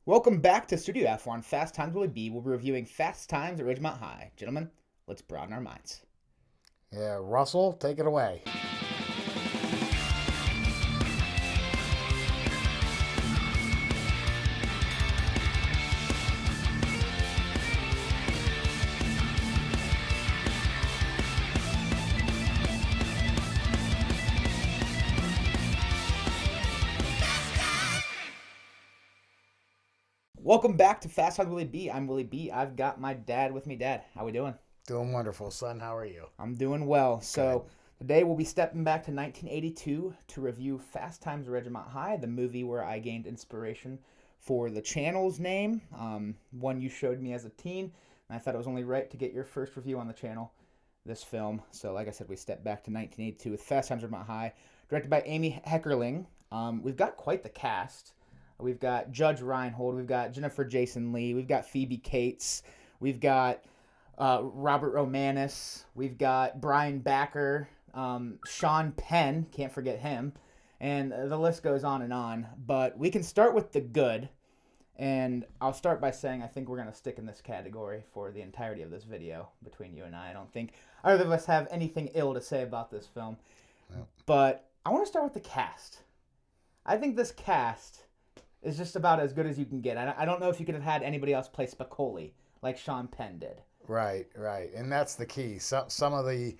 Welcome back to Studio F on Fast Times Willy B. We'll be reviewing Fast Times at Ridgemont High. Gentlemen, let's broaden our minds. Yeah, Russell, take it away. Welcome back to Fast Times Willy B. I'm Willy B. I've got my dad with me. Dad, how we doing? Doing wonderful, son. How are you? I'm doing well. So today we'll be stepping back to 1982 to review Fast Times at Ridgemont High, the movie where I gained inspiration for the channel's name, one you showed me as a teen, and I thought it was only right to get your first review on the channel, this film. So like I said, we step back to 1982 with Fast Times at Ridgemont High, directed by Amy Heckerling. We've got quite the cast. We've got Judge Reinhold. We've got Jennifer Jason Leigh. We've got Phoebe Cates. We've got Robert Romanus. We've got Brian Backer. Sean Penn. Can't forget him. And the list goes on and on. But we can start with the good. And I'll start by saying I think we're going to stick in this category for the entirety of this video between you and I. I don't think either of us have anything ill to say about this film. No. But I want to start with the cast. I think this cast is just about as good as you can get. I don't know if you could have had anybody else play Spicoli like Sean Penn did. Right. And that's the key. Some of the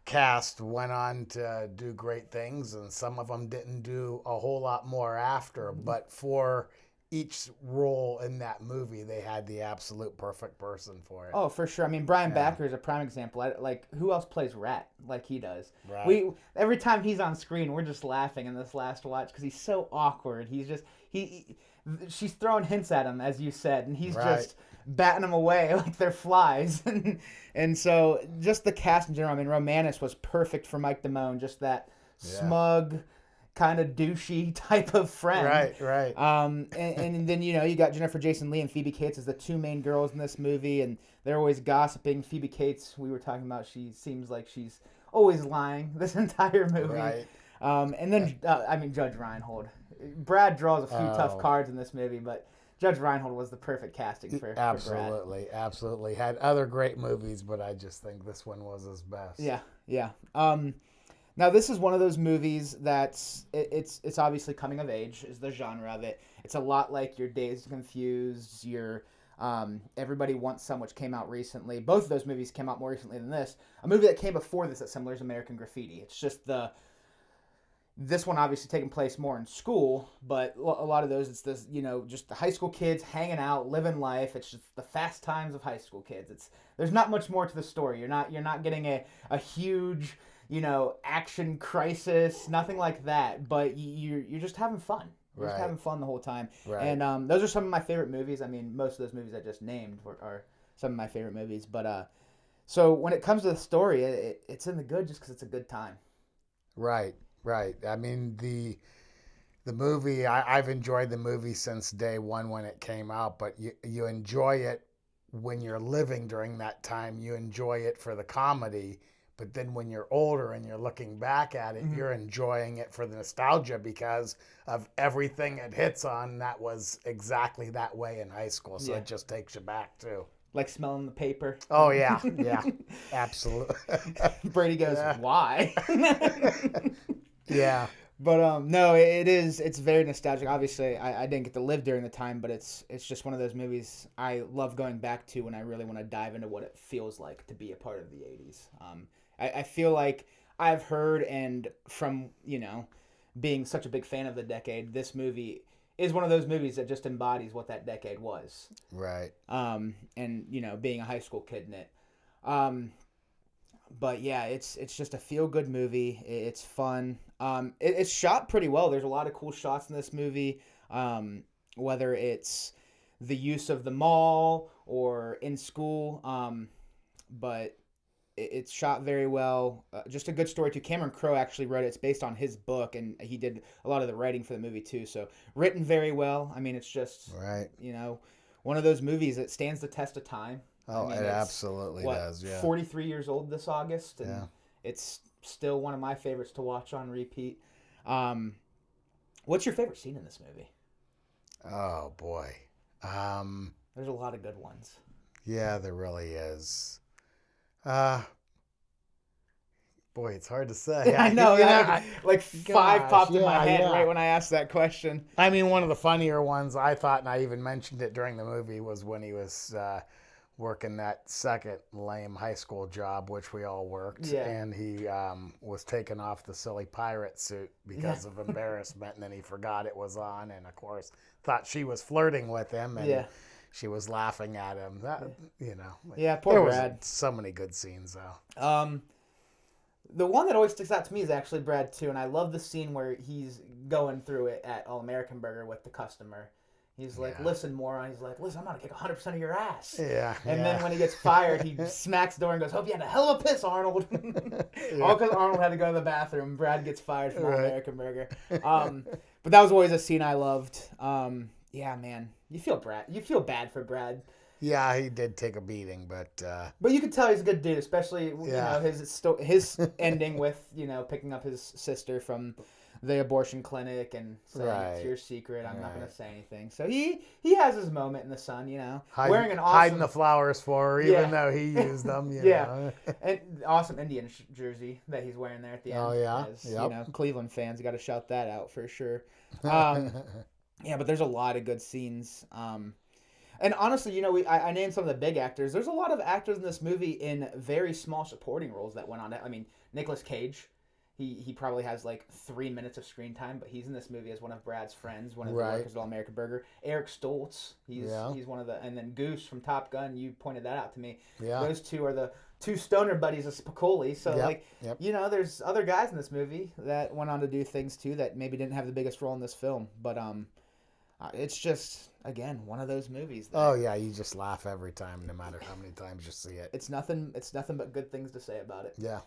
cast went on to do great things, and some of them didn't do a whole lot more after. But for each role in that movie, they had the absolute perfect person for it. Oh, for sure. I mean, Brian Backer is a prime example. Like, who else plays Rat like he does? Right. Every time he's on screen, we're just laughing in this last watch because he's so awkward. He's just she's throwing hints at him, as you said, and he's just batting them away like they're flies. And so just the cast in general. I mean, Romanus was perfect for Mike Damone. Just that smug, kind of douchey type of friend. Right. And then, you got Jennifer Jason Leigh and Phoebe Cates as the two main girls in this movie, and they're always gossiping. Phoebe Cates, we were talking about, she seems like she's always lying this entire movie. Right. And then, Judge Reinhold. Brad draws a few tough cards in this movie, but Judge Reinhold was the perfect casting for Brad. Absolutely. Had other great movies, but I just think this one was his best. Yeah. Now, this is one of those movies that's it's obviously coming of age is the genre of it. It's a lot like your Dazed and Confused, your Everybody Wants Some, which came out recently. Both of those movies came out more recently than this. A movie that came before this that's similar is American Graffiti. It's just this one obviously taking place more in school, but a lot of those, it's this, just the high school kids hanging out, living life. It's just the fast times of high school kids. There's not much more to the story. You're not getting a huge, action crisis, nothing like that. But you're just having fun. You're just having fun the whole time. Right. And those are some of my favorite movies. I mean, most of those movies I just named are some of my favorite movies. But so when it comes to the story, it's in the good just because it's a good time. Right. I mean, the movie, I've enjoyed the movie since day one when it came out, but you enjoy it when you're living during that time. You enjoy it for the comedy, but then when you're older and you're looking back at it, you're enjoying it for the nostalgia because of everything it hits on that was exactly that way in high school. So it just takes you back, too. Like smelling the paper. Oh, yeah, absolutely. Brady goes, why? Yeah. But no, it's very nostalgic. Obviously, I didn't get to live during the time, but it's just one of those movies I love going back to when I really want to dive into what it feels like to be a part of the 80s. I feel like I've heard, and from, being such a big fan of the decade, this movie is one of those movies that just embodies what that decade was. Right. And, being a high school kid in it. But yeah, it's just a feel-good movie. It's fun. It's shot pretty well. There's a lot of cool shots in this movie, whether it's the use of the mall or in school. But it's shot very well. Just a good story, too. Cameron Crowe actually wrote it. It's based on his book, and he did a lot of the writing for the movie, too. So written very well. I mean, it's just, one of those movies that stands the test of time. Oh, it absolutely does, yeah. 43 years old this August, and it's still one of my favorites to watch on repeat. What's your favorite scene in this movie? Oh, boy. lot of good ones. Yeah, there really is. Boy, it's hard to say. I know that like five gosh, popped in my yeah, head yeah. right when I asked that question. I mean, one of the funnier ones I thought, and I even mentioned it during the movie, was when he was working that second lame high school job, which we all worked, Yeah. and he was taking off the silly pirate suit because of embarrassment, and then he forgot it was on, and of course thought she was flirting with him, and she was laughing at him. That Poor there Brad. was so many good scenes though. The one that always sticks out to me is actually Brad too, and I love the scene where he's going through it at All American Burger with the customer. He's like, "Listen, moron." He's like, "Listen, I'm gonna kick 100% of your ass." Yeah. And then when he gets fired, he smacks the door and goes, "Hope you had a hell of a piss, Arnold." All because Arnold had to go to the bathroom. Brad gets fired from All American Burger. But that was always a scene I loved. Yeah, man, you feel bad for Brad. Yeah, he did take a beating, but you could tell he's a good dude, especially his ending with picking up his sister from the abortion clinic and saying it's your secret. I'm not going to say anything. So he has his moment in the sun, wearing an awesome hiding the flowers for her, even though he used them. You know. And awesome Indian jersey that he's wearing there at the end. Oh yeah, as, Cleveland fans got to shout that out for sure. Yeah, but there's a lot of good scenes. And honestly, I named some of the big actors. There's a lot of actors in this movie in very small supporting roles that went on. I mean, Nicolas Cage, he probably has like 3 minutes of screen time, but he's in this movie as one of Brad's friends, one of the workers at All American Burger. Eric Stoltz, he's one of the, and then Goose from Top Gun. You pointed that out to me. Yeah. Those two are the two stoner buddies of Spicoli. So there's other guys in this movie that went on to do things too that maybe didn't have the biggest role in this film, but it's just, again, one of those movies. Oh yeah, you just laugh every time, no matter how many times you see it. It's nothing but good things to say about it. Yeah.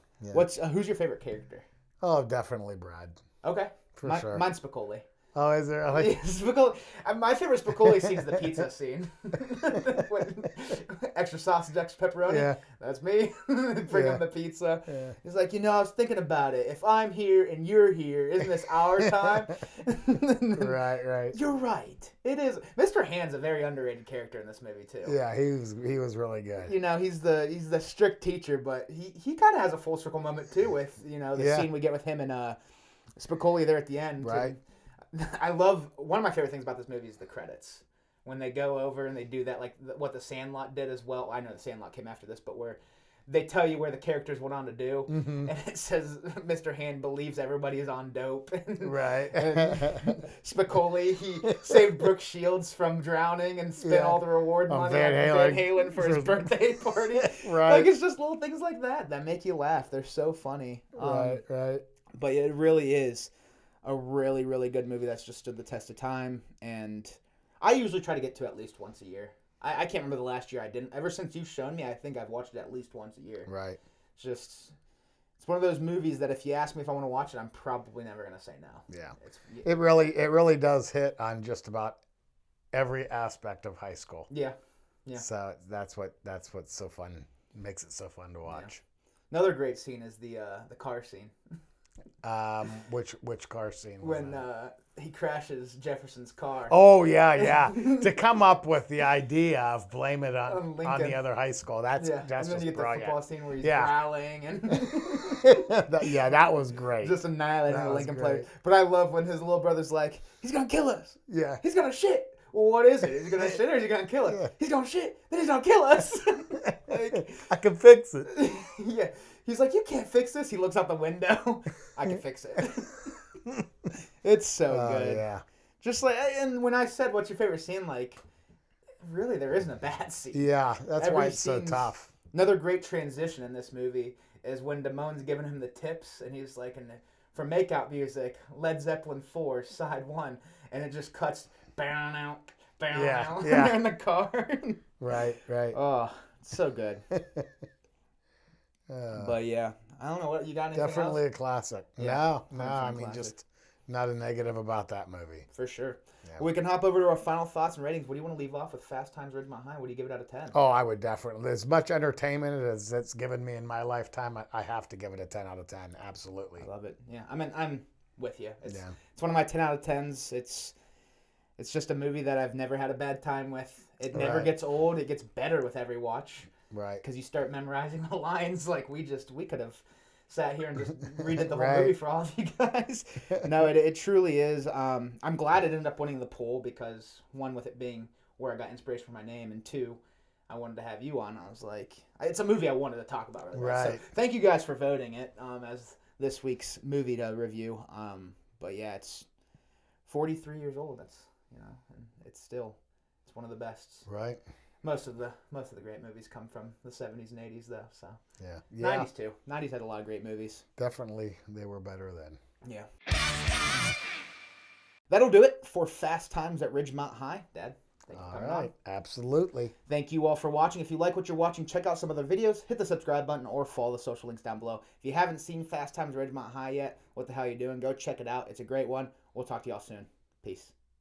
Who's your favorite character? Oh, definitely Brad. Okay, for sure. Mine's Spicoli. Oh, is there? Spicoli. My favorite Spicoli scene is the pizza scene. Extra sausage, extra pepperoni. Yeah. That's me. Bring him the pizza. Yeah. He's like, I was thinking about it. If I'm here and you're here, isn't this our time? Right. You're right. It is. Mr. Hand's a very underrated character in this movie too. Yeah, he was really good. He's the strict teacher, but he kind of has a full circle moment too with the scene we get with him and Spicoli there at the end. Right. I love, one of my favorite things about this movie is the credits. When they go over and they do that, like what The Sandlot did as well. I know The Sandlot came after this, but where they tell you where the characters went on to do. Mm-hmm. And it says Mr. Hand believes everybody is on dope. Right. And Spicoli, he saved Brooke Shields from drowning and spent all the reward money on Van Halen for his birthday party. Right. Like, it's just little things like that make you laugh. They're so funny. Right. But it really is a really, really good movie that's just stood the test of time. And I usually try to get to at least once a year. I can't remember the last year I didn't. Ever since you've shown me, I think I've watched it at least once a year. Right. It's one of those movies that if you ask me if I want to watch it, I'm probably never going to say no. Yeah. It really does hit on just about every aspect of high school. Yeah. So that's what's so fun, makes it so fun to watch. Yeah. Another great scene is the car scene. Which car scene was when he crashes Jefferson's car. Oh yeah. To come up with the idea of blame it on the other high school. That's and then just you get brilliant. the football scene where he's growling and that was great. Just annihilating the Lincoln player. But I love when his little brother's like, he's gonna kill us. Yeah. He's gonna shit. Well, what is it? Is he gonna shit or is he gonna kill us? Yeah. He's gonna shit. Then he's gonna kill us. I can fix it. Yeah. He's like, you can't fix this. He looks out the window. I can fix it. It's so good. Yeah. Just like, and when I said, what's your favorite scene? Like, really, there isn't a bad scene. Yeah, that's why it's so tough. Another great transition in this movie is when Damone's giving him the tips, and he's like, for makeout music, Led Zeppelin 4, side 1, and it just cuts, bang out, in the car. Right. Oh, it's so good. But yeah, I don't know what you got. Anything definitely else? A classic. Yeah, no, I mean classic. Just not a negative about that movie. For sure. Yeah. We can hop over to our final thoughts and ratings. What do you want to leave off with? Fast Times at Ridgemont High. What do you give it out of 10? Oh, I would definitely. As much entertainment as it's given me in my lifetime, I have to give it a 10 out of 10. Absolutely. I love it. Yeah, I mean, I'm with you. It's one of my 10 out of 10s. It's just a movie that I've never had a bad time with. It never Right. gets old. It gets better with every watch Right. because you start memorizing the lines. Like we could have sat here and just redid the whole Right. movie for all of you guys. No, it truly is. I'm glad it ended up winning the poll because one, with it being where I got inspiration for my name, and two, I wanted to have you on. I was like, it's a movie I wanted to talk about. Really bad. So Right. thank you guys for voting it as this week's movie to review. But yeah, it's 43 years old. That's and it's one of the best. Right. Most of the great movies come from the 70s and 80s though. So Yeah. 90s too. 90s had a lot of great movies. Definitely, they were better then. Yeah. That'll do it for Fast Times at Ridgemont High. Dad, thank you for All coming right. on. Absolutely. Thank you all for watching. If you like what you're watching, check out some other videos. Hit the subscribe button or follow the social links down below. If you haven't seen Fast Times at Ridgemont High yet, what the hell are you doing? Go check it out. It's a great one. We'll talk to y'all soon. Peace.